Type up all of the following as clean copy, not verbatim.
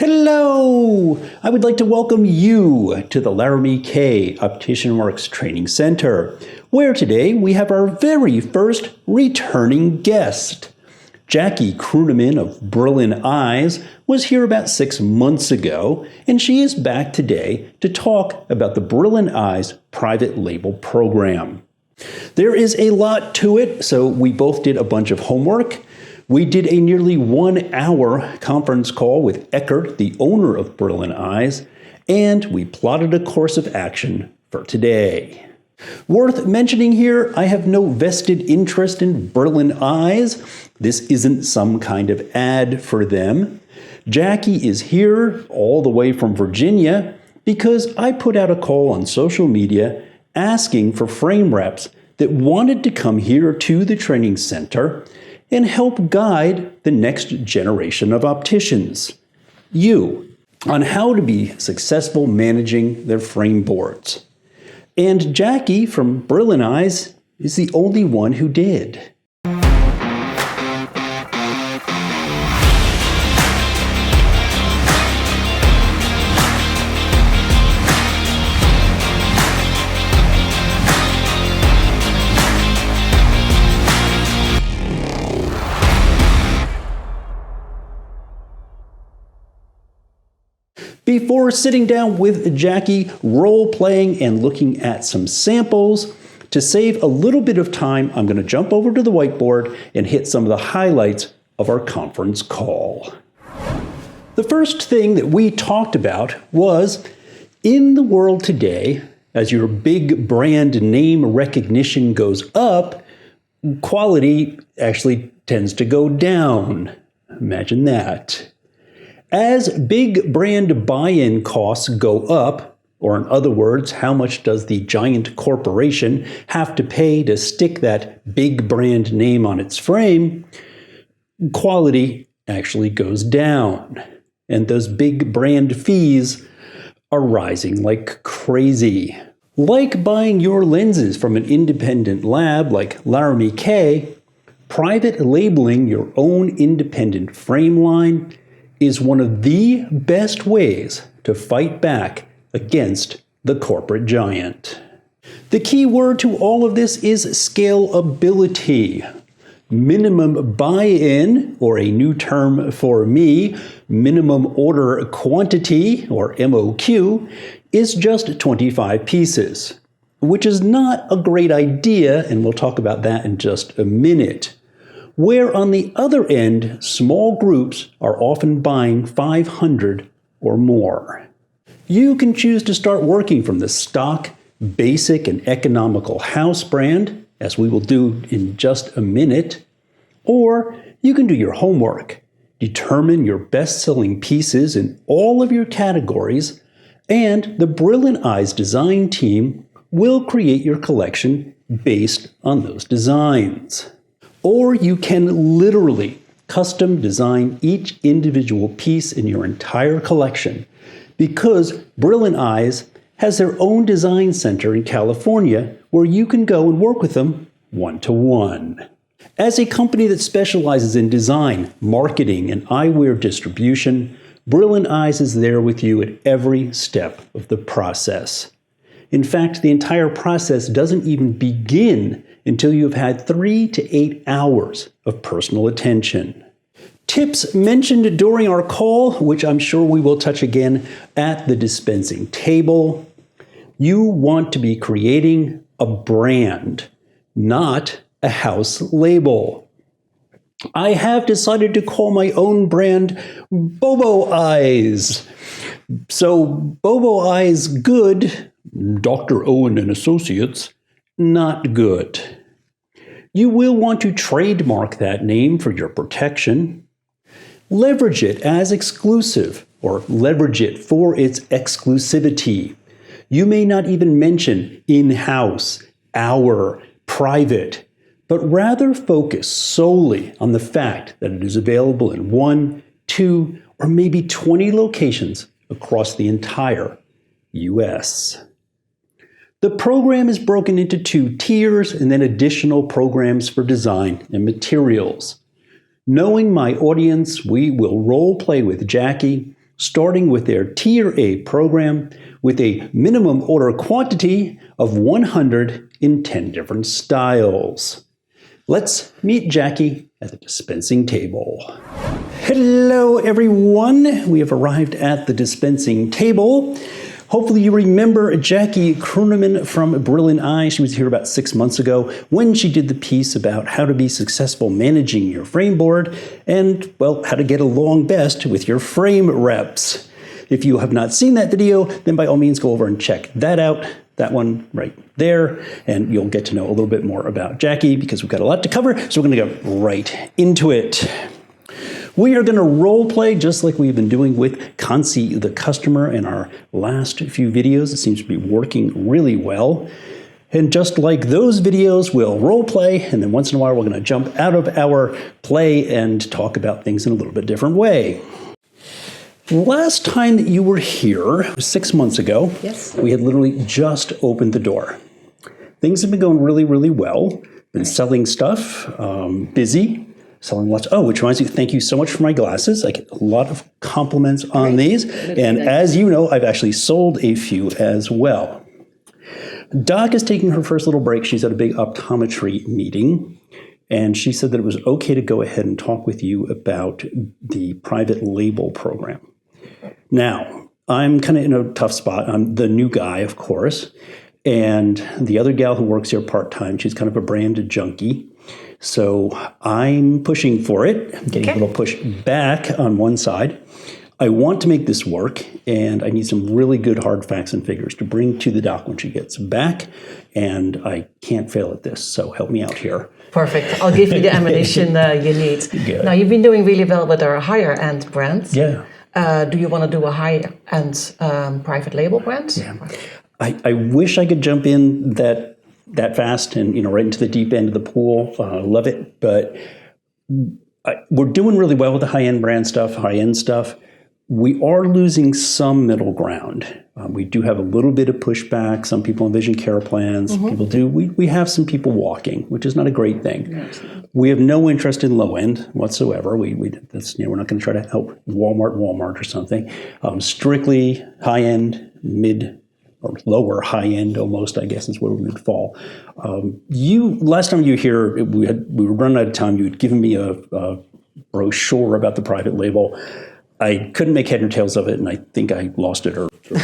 Hello! I would like to welcome you to the Laramy-K Optician Works Training Center, where today we have our very first returning guest. Jacky Krooneman of Brillen Eyes was here about 6 months ago, and she is back today to talk about the Brillen Eyes private label program. There is a lot to it, so we both did a bunch of homework. We did a nearly 1 hour conference call with Eckert, the owner of Brillen Eyes, and we plotted a course of action for today. Worth mentioning here, I have no vested interest in Brillen Eyes. This isn't some kind of ad for them. Jacky is here all the way from Virginia because I put out a call on social media asking for frame reps that wanted to come here to the training center and help guide the next generation of opticians, you, on how to be successful managing their frame boards. And Jacky from Brillen Eyes is the only one who did. Before sitting down with Jacky, role-playing and looking at some samples, to save a little bit of time, I'm going to jump over to the whiteboard and hit some of the highlights of our conference call. The first thing that we talked about was, in the world today, as your big brand name recognition goes up, quality actually tends to go down. Imagine that. As big brand buy-in costs go up, or in other words, how much does the giant corporation have to pay to stick that big brand name on its frame, quality actually goes down. And those big brand fees are rising like crazy. Like buying your lenses from an independent lab like Laramy-K, private labeling your own independent frame line is one of the best ways to fight back against the corporate giant. The key word to all of this is scalability. Minimum buy-in, or a new term for me, minimum order quantity, or MOQ, is just 25 pieces, which is not a great idea, and we'll talk about that in just a minute. Where on the other end, small groups are often buying 500 or more. You can choose to start working from the stock, basic, and economical house brand, as we will do in just a minute, or you can do your homework, determine your best-selling pieces in all of your categories, and the Brillen Eyes design team will create your collection based on those designs. Or you can literally custom design each individual piece in your entire collection, because Brillen Eyes has their own design center in California where you can go and work with them one-to-one. As a company that specializes in design, marketing, and eyewear distribution, Brillen Eyes is there with you at every step of the process. In fact, the entire process doesn't even begin until you've had 3 to 8 hours of personal attention. Tips mentioned during our call, which I'm sure we will touch again at the dispensing table. You want to be creating a brand, not a house label. I have decided to call my own brand Bobo Eyes. So Bobo Eyes good, Dr. Owen and Associates, not good. You will want to trademark that name for your protection. Leverage it as exclusive, or leverage it for its exclusivity. You may not even mention in-house, our, private, but rather focus solely on the fact that it is available in 1, 2, or maybe 20 locations across the entire US. The program is broken into 2 tiers and then additional programs for design and materials. Knowing my audience, we will role play with Jacky starting with their Tier A program with a minimum order quantity of 110 different styles. Let's meet Jacky at the dispensing table. Hello, everyone. We have arrived at the dispensing table. Hopefully you remember Jacky Krooneman from Brillen Eyes. She was here about 6 months ago when she did the piece about how to be successful managing your frame board and, well, how to get along best with your frame reps. If you have not seen that video, then by all means go over and check that out. That one right there, and you'll get to know a little bit more about Jacky because we've got a lot to cover, so we're going to go right into it. We are going to role play just like we've been doing with Kansi the customer in our last few videos. It seems to be working really well. And just like those videos, we'll role play, and then once in a while we're going to jump out of our play and talk about things in a little bit different way. Last time that you were here, 6 months ago, yes, we had literally just opened the door. Things have been going really, really well. Been selling stuff, busy, selling lots. Oh, which reminds me, thank you so much for my glasses. I get a lot of compliments on these. And as you know, I've actually sold a few as well. Doc is taking her first little break. She's at a big optometry meeting. And she said that it was okay to go ahead and talk with you about the private label program. Now, I'm kind of in a tough spot. I'm the new guy, of course, and the other gal who works here part-time, she's kind of a branded junkie. So I'm pushing for it. I'm getting a little push back on one side. I want to make this work, and I need some really good hard facts and figures to bring to the doc when she gets back, and I can't fail at this, so help me out here. Perfect. I'll give you the ammunition you need. Good. Now, you've been doing really well with our higher-end brand. Yeah. Do you want to do a high-end private label brand? Yeah. I wish I could jump in that fast and right into the deep end of the pool. Love it, but we're doing really well with the high-end brand stuff, high-end stuff. We are losing some middle ground. We do have a little bit of pushback. Some people in vision care plans. Mm-hmm. People do. We have some people walking, which is not a great thing. No, we have no interest in low end whatsoever. We're not going to try to help Walmart or something. Strictly high end, mid or lower high end almost, I guess is where we would fall. Last time you were here, we were running out of time. You had given me a brochure about the private label. I couldn't make head or tails of it, and I think I lost it.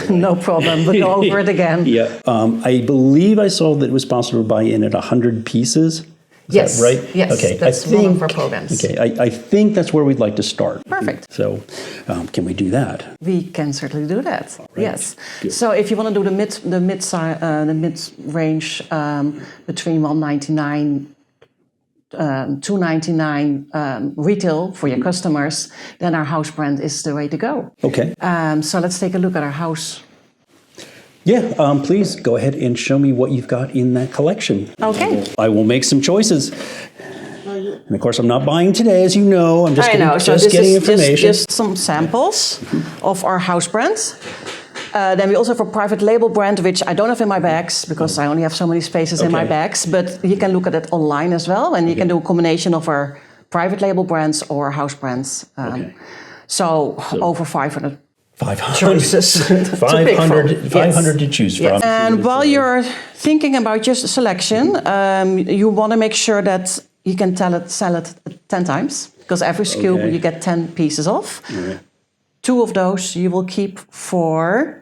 No problem. We'll go over it again. Yeah. I believe I saw that it was possible to buy in at 100 pieces. Is yes. that right? Yes. Okay. That's one of our programs. Okay. I think that's where we'd like to start. Perfect. So, can we do that? We can certainly do that. Right. Yes. Good. So, if you want to do the mid range between $199. $299 retail for your customers, then our house brand is the way to go. Okay. So let's take a look at our house. Yeah, please go ahead and show me what you've got in that collection. Okay. I will make some choices. And of course, I'm not buying today, as you know. I'm just getting information. Just some samples of our house brands. Then we also have a private label brand, which I don't have in my bags because I only have so many spaces in my bags. But you can look at it online as well, and you can do a combination of our private label brands or house brands. So over 500 choices. 500 to choose from. Yes. And while you're thinking about your selection, you want to make sure that you can sell it 10 times because every SKU you get 10 pieces off. Right. 2 of those you will keep for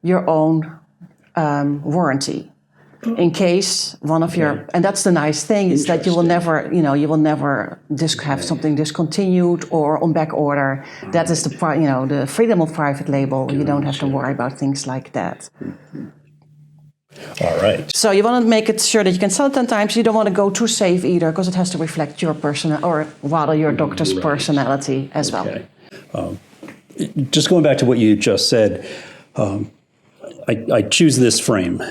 your own warranty. In case one of your, and that's the nice thing, is that you will never have something discontinued or on back order. That is the freedom of private label. You don't have to worry about things like that. All right. So you want to make it sure that you can sell it 10 times. You don't want to go too safe either, because it has to reflect your personal, or rather your doctor's personality as well. Just going back to what you just said, I choose this frame.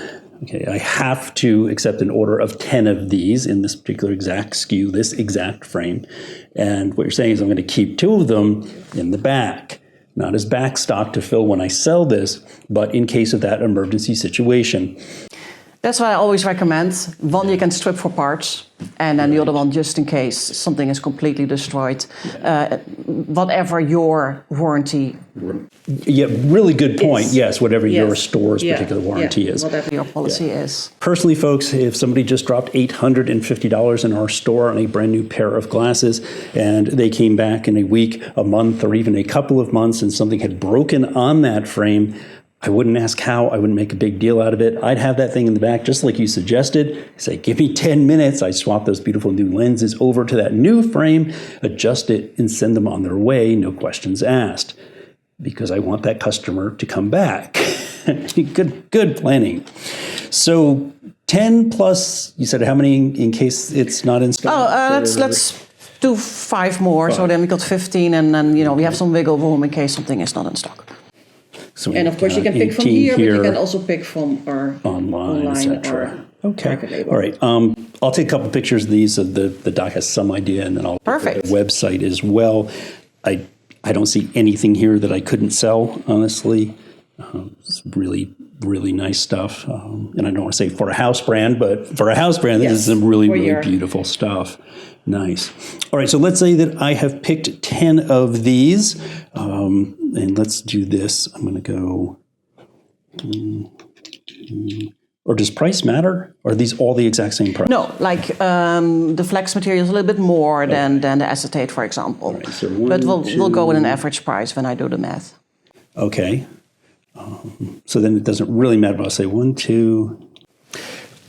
Okay, I have to accept an order of 10 of these in this particular exact SKU, this exact frame. And what you're saying is I'm going to keep 2 of them in the back, not as backstock to fill when I sell this, but in case of that emergency situation. That's why I always recommend one you can strip for parts, and then the other one just in case something is completely destroyed. Whatever your warranty. Yeah, really good point. Is. Yes, whatever your store's particular warranty is. Whatever your policy is. Personally, folks, if somebody just dropped $850 in our store on a brand new pair of glasses, and they came back in a week, a month, or even a couple of months, and something had broken on that frame, I wouldn't ask how. I wouldn't make a big deal out of it. I'd have that thing in the back, just like you suggested. Say, give me 10 minutes. I swap those beautiful new lenses over to that new frame, adjust it, and send them on their way, no questions asked. Because I want that customer to come back. Good planning. So 10 plus, you said how many in case it's not in stock? Let's do 5 more. So then we got 15, and then we have some wiggle room in case something is not in stock. So and of course you can pick from here, but you can also pick from our online etc. Okay. All right. I'll take a couple pictures of these so the doc has some idea, and then I'll put the website as well. I don't see anything here that I couldn't sell, honestly. It's really, really nice stuff. And I don't want to say for a house brand, but for a house brand, this is some really, really beautiful stuff. Nice. All right, so let's say that I have picked 10 of these. And let's do this. I'm going to go... Or does price matter? Or are these all the exact same price? No, like the flex material is a little bit more than the acetate, for example. Right, so but we'll go with an average price when I do the math. Okay. So then it doesn't really matter if I say 1, 2...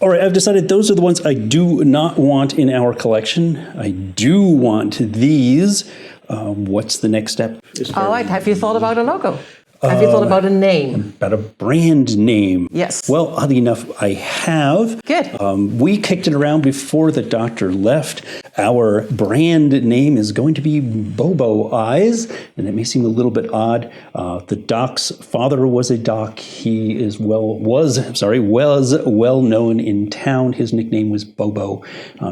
All right, I've decided those are the ones I do not want in our collection. I do want these. What's the next step? All right, have you thought about a logo? Have you thought about a name? About a brand name? Yes. Well, oddly enough, I have. Good. We kicked it around before the doctor left. Our brand name is going to be Bobo Eyes, and it may seem a little bit odd. The doc's father was a doc. He was well known in town. His nickname was Bobo.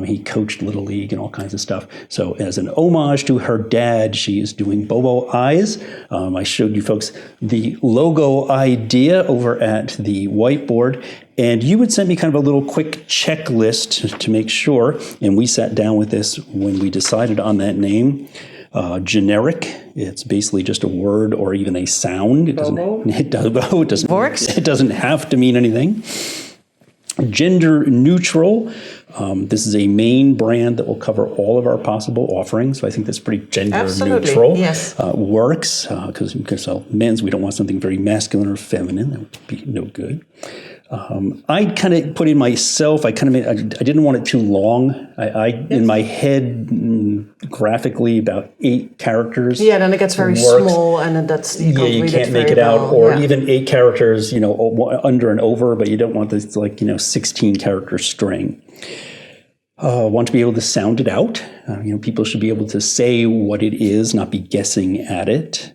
He coached Little League and all kinds of stuff. So as an homage to her dad, she is doing Bobo Eyes. I showed you folks the logo idea over at the whiteboard, and you would send me kind of a little quick checklist to make sure, and we sat down with this when we decided on that name. Generic, it's basically just a word or even a sound. It doesn't have to mean anything. Gender neutral. This is a main brand that will cover all of our possible offerings. So I think that's pretty gender neutral. Yes. Works, because men's, we don't want something very masculine or feminine. That would be no good. I kind of put in myself, I didn't want it too long. In my head, graphically, about 8 characters. Yeah, then it gets very small, and then you can't make it out. Or even 8 characters, under and over, but you don't want this 16 character string. Want to be able to sound it out. People should be able to say what it is, not be guessing at it.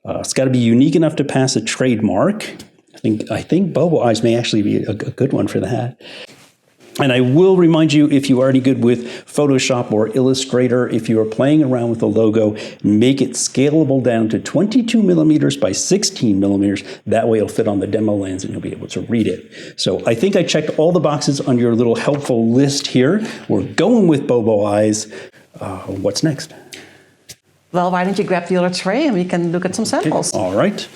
It's got to be unique enough to pass a trademark. I think Bobo Eyes may actually be a good one for that. And I will remind you, if you are any good with Photoshop or Illustrator, if you are playing around with the logo, make it scalable down to 22 millimeters by 16 millimeters. That way it'll fit on the demo lens and you'll be able to read it. So I think I checked all the boxes on your little helpful list here. We're going with Bobo Eyes. What's next? Well, why don't you grab the other tray and we can look at some samples. Okay. All right.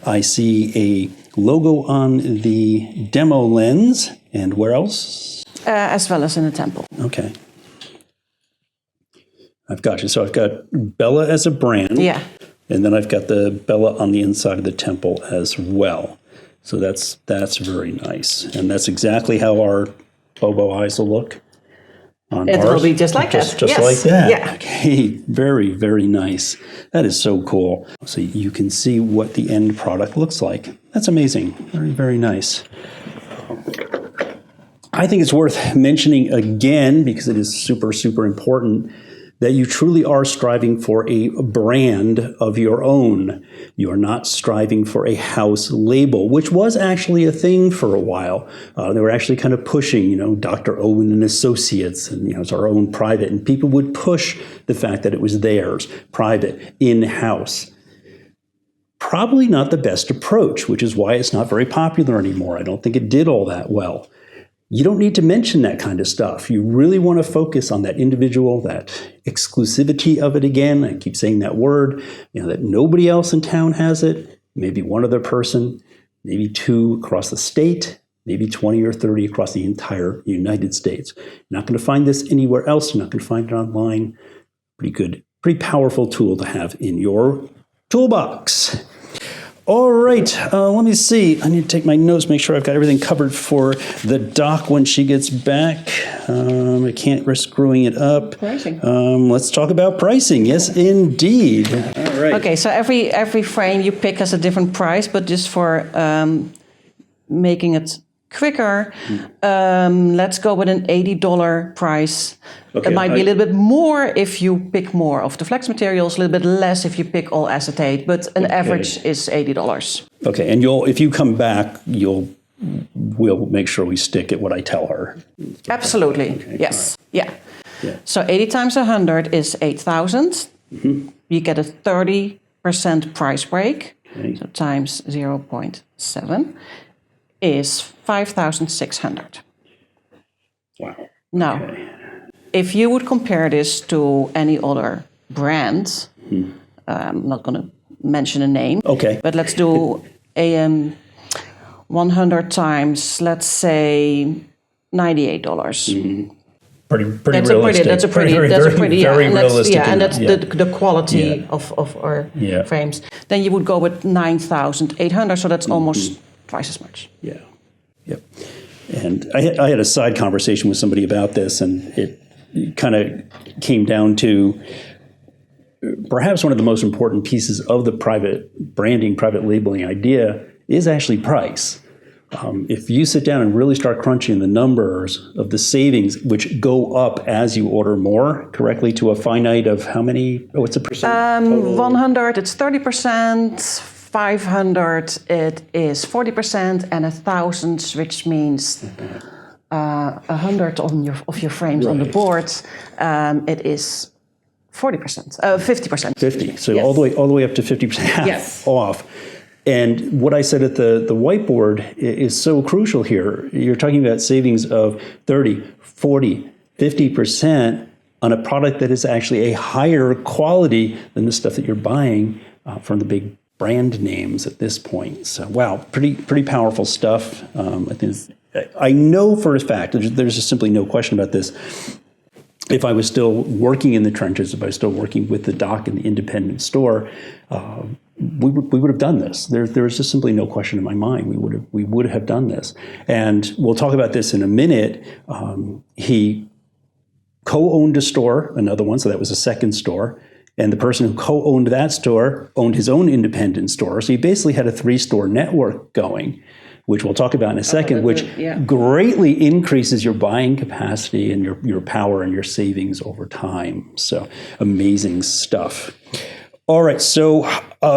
I see a logo on the demo lens. And where else? As well as in the temple. Okay. I've got you. So I've got Bella as a brand. Yeah. And then I've got the Bella on the inside of the temple as well. So that's very nice. And that's exactly how our Bobo Eyes will look. It will be just like that. Just like that. Yeah. Okay, very, very nice. That is so cool. So you can see what the end product looks like. That's amazing. Very, very nice. I think it's worth mentioning again, because it is super, super important, that you truly are striving for a brand of your own. You are not striving for a house label, which was actually a thing for a while. They were actually kind of pushing, Dr. Owen and Associates, and it's our own private, and people would push the fact that it was theirs, private, in-house. probably not the best approach, which is why it's not very popular anymore. I don't think it did all that well. You don't need to mention that kind of stuff. You really want to focus on that individual, that exclusivity of it again. I keep saying that word, that nobody else in town has it. Maybe one other person, maybe 2 across the state, maybe 20 or 30 across the entire United States. You're not going to find this anywhere else. You're not going to find it online. Pretty good, pretty powerful tool to have in your toolbox. All right, let me see. I need to take my notes, make sure I've got everything covered for the doc when she gets back. I can't risk screwing it up. Pricing. Let's talk about pricing. Yes, indeed. All right. Okay, so every frame you pick has a different price, but just for making it quicker, let's go with an $80 price. Okay, It might be a little bit more if you pick more of the flex materials, a little bit less if you pick all acetate, but an average is $80. Okay, and if you come back, we'll make sure we stick at what I tell her. Absolutely, okay, yes, right. yeah. So 80 times 100 is 8,000. You get a 30% price break, Okay. so times 0.7 is 5,600. Wow. Now, Okay. if you would compare this to any other brand, I'm not going to mention a name, Okay. but let's do a 100 times, let's say $98. Pretty That's realistic. That's a pretty, very and realistic. and that's yeah. the quality Yeah. of our Yeah. frames. Then you would go with 9,800, so that's almost twice as much. Yeah. Yep. And I had a side conversation with somebody about this, and it kind of came down to perhaps one of the most important pieces of the private branding, private labeling idea is actually price. If you sit down and really start crunching the numbers of the savings, which go up as you order more, correctly, to a finite of how many? Oh, what's the percent? Total? 100, it's 30%. 500, it is 40%, and 1,000, which means 100 of your frames on the Right. board, it is 40%, 50%. 50. So Yes. all the way up to 50%, half Yes. off. And what I said at the whiteboard is so crucial here. You're talking about savings of 30, 40, 50% on a product that is actually a higher quality than the stuff that you're buying from the big brand names at this point. So, wow, pretty powerful stuff. I know for a fact, there's just simply no question about this. If I was still working in the trenches, if I was still working with the doc in the independent store, we would have done this. There was just simply no question in my mind. We would have done this. And we'll talk about this in a minute. He co-owned a store, another one, so that was a second store. And the person who co-owned that store owned his own independent store. So he basically had a 3-store network going, which we'll talk about in a second, which greatly increases your buying capacity and your power and your savings over time. So amazing stuff. All right, so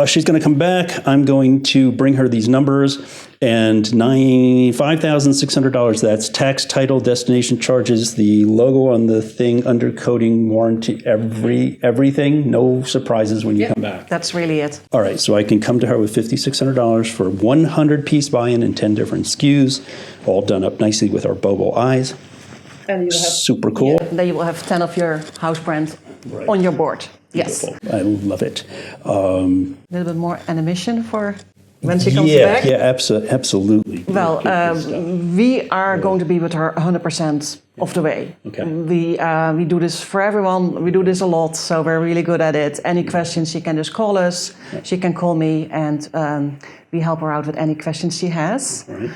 she's going to come back. I'm going to bring her these numbers, and $5,600. That's tax, title, destination charges, the logo on the thing, undercoating, warranty, everything. No surprises when you come back. That's really it. All right, so I can come to her with $5,600 for 100-piece buy-in and 10 different SKUs, all done up nicely with our Bobo eyes. And you have, super cool. Then you will have 10 of your house brand on your board. Yes. Beautiful. I love it. A little bit more animation for when she comes back. Yeah, absolutely. Well, we are going to be with her 100% of the way. Okay. We do this for everyone. We do this a lot, so we're really good at it. Any questions, she can just call us. She can call me, and we help her out with any questions she has. Right.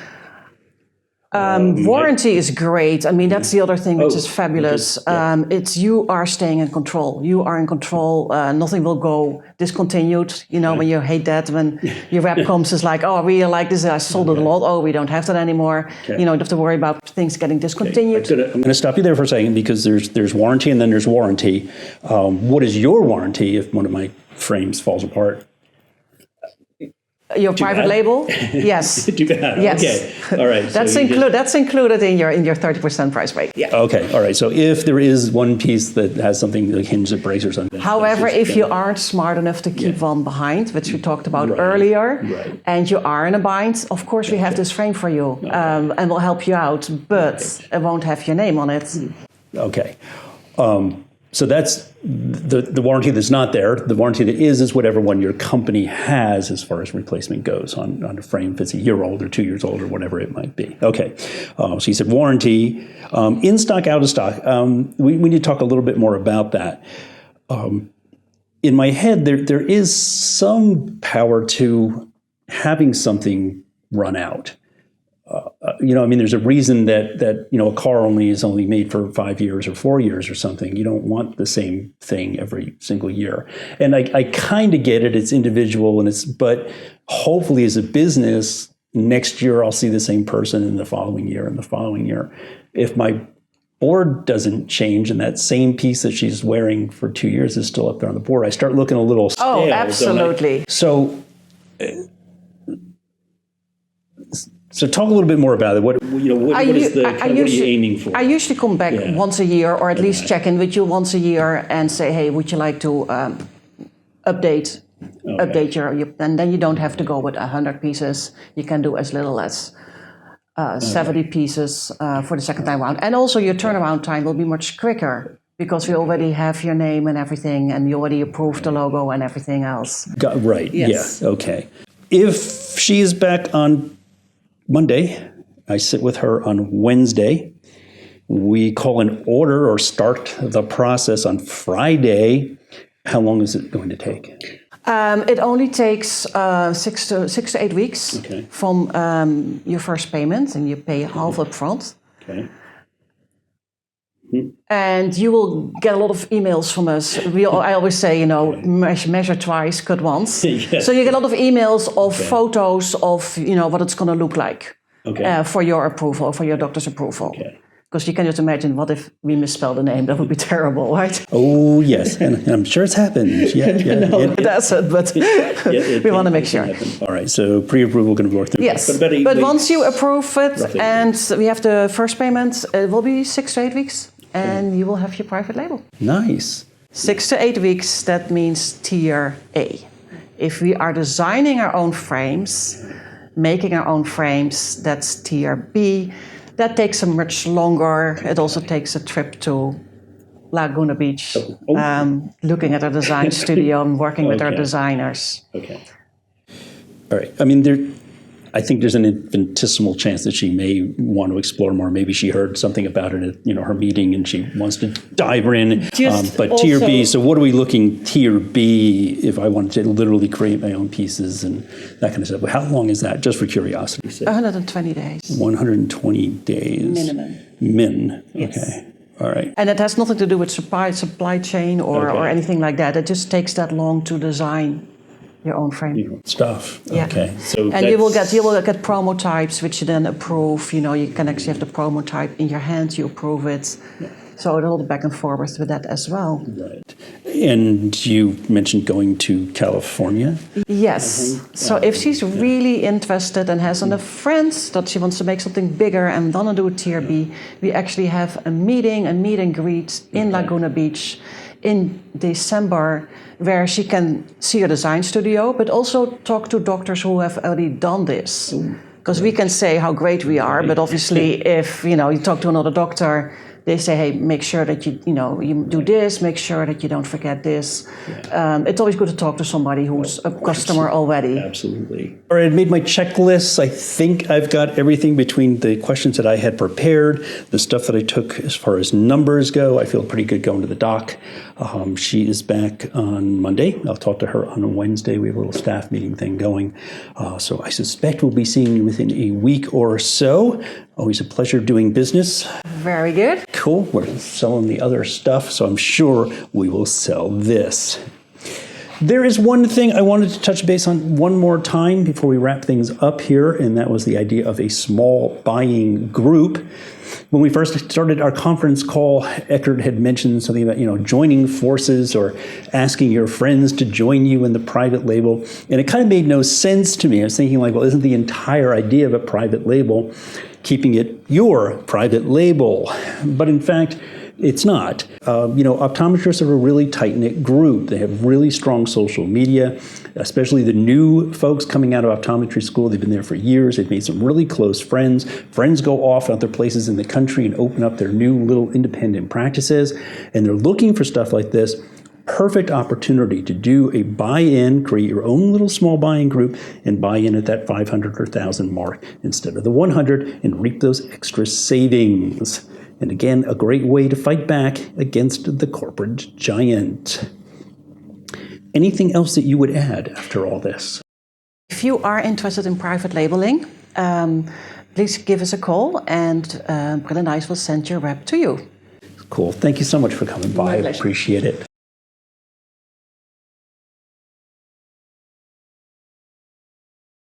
Warranty is great. I mean, that's the other thing which is fabulous. It's you are staying in control. You are in control. Nothing will go discontinued. You know, when you hate that, when your rep comes, is like, oh, I really like this. I sold it a lot. Oh, we don't have that anymore. You know, you don't have to worry about things getting discontinued. I'm going to stop you there for a second because there's warranty and then there's warranty. What is your warranty if one of my frames falls apart? Your private label? Yes. Too bad. Yes. Okay. All right. That's included in your 30% price break. Yeah. Okay. All right. So if there is one piece that has something like hinge that breaks or something. However, if you aren't smart enough to keep one behind, which we talked about earlier, and you are in a bind, of course we have this frame for you, and we'll help you out, but it won't have your name on it. Okay. So that's the warranty that's not there. The warranty that is whatever one your company has as far as replacement goes on a frame if it's a year old or 2 years old or whatever it might be. Okay. So you said warranty. In stock, out of stock. We need to talk a little bit more about that. In my head, there is some power to having something run out. There's a reason that a car is only made for 5 years or 4 years or something. You don't want the same thing every single year. And I kind of get it. It's individual, but hopefully as a business, next year I'll see the same person in the following year and the following year. If my board doesn't change and that same piece that she's wearing for 2 years is still up there on the board, I start looking a little stale. Oh, absolutely. So talk a little bit more about it. What are you aiming for? I usually come back once a year, or at least check in with you once a year and say, hey, would you like to update your, and then you don't have to go with 100 pieces. You can do as little as 70 pieces for the second time around. And also your turnaround time will be much quicker because we already have your name and everything, and you already approved the logo and everything else. Right, yes. Yeah, okay. If she is back on Monday, I sit with her on Wednesday. We call an order or start the process on Friday. How long is it going to take? It only takes 6 to 8 weeks from your first payment, and you pay half up front. Okay. And you will get a lot of emails from us. I always say, measure twice, cut once. Yes. So you get a lot of emails of photos of, what it's going to look like for your approval, for your doctor's approval. Okay. Because you can just imagine, what if we misspell the name? That would be terrible, right? Oh, yes. And I'm sure it's happened. That's it. But we want to make sure. All right. So pre-approval going to work through. Yes. But once you approve it and we have the first payment, it will be 6 to 8 weeks. And you will have your private label. Nice. 6 to 8 weeks, that means tier A. If we are designing our own frames, making our own frames, that's tier B. That takes a much longer. It also takes a trip to Laguna Beach, looking at our design studio and working with our designers. Okay. All right. I think there's an infinitesimal chance that she may want to explore more. Maybe she heard something about it at her meeting and she wants to dive in. But tier B, so what are we looking tier B if I wanted to literally create my own pieces and that kind of stuff? How long is that, just for curiosity? 120 days. 120 days. Minimum. Yes. Okay. All right. And it has nothing to do with supply chain or anything like that. It just takes that long to design your own frame stuff. Yeah. Okay. So and you will get promo types, which you then approve. You can actually have the promo type in your hand. You approve it. Yeah. So a little back and forth with that as well. Right. And you mentioned going to California. Yes. So if she's really interested and has enough friends that she wants to make something bigger and want to do a tier B, we actually have a meet and greet in Laguna Beach in December, where she can see a design studio, but also talk to doctors who have already done this. Because we can say how great we are, but obviously if you talk to another doctor, they say, hey, make sure that you do this, make sure that you don't forget this. Yeah. It's always good to talk to somebody who's a customer already. Absolutely. All right, I made my checklists. I think I've got everything between the questions that I had prepared, the stuff that I took as far as numbers go. I feel pretty good going to the doc. She is back on Monday. I'll talk to her on Wednesday. We have a little staff meeting thing going. So I suspect we'll be seeing you within a week or so. Always a pleasure doing business. Very good. Cool. We're selling the other stuff, so I'm sure we will sell this. There is one thing I wanted to touch base on one more time before we wrap things up here, and that was the idea of a small buying group. When we first started our conference call, Eckert had mentioned something about, joining forces or asking your friends to join you in the private label. And it kind of made no sense to me. I was thinking like, well, isn't the entire idea of a private label keeping it your private label? But in fact, it's not. Optometrists are a really tight-knit group. They have really strong social media, especially the new folks coming out of optometry school. They've been there for years. They've made some really close friends. Friends go off other places in the country and open up their new little independent practices, and they're looking for stuff like this. Perfect opportunity to do a buy-in, create your own little small buying group and buy in at that 500 or 1,000 mark instead of the 100 and reap those extra savings. And again, a great way to fight back against the corporate giant. Anything else that you would add after all this? If you are interested in private labeling, please give us a call and Brillen Eyes will send your rep to you. Cool. Thank you so much for coming by. I pleasure. appreciate it.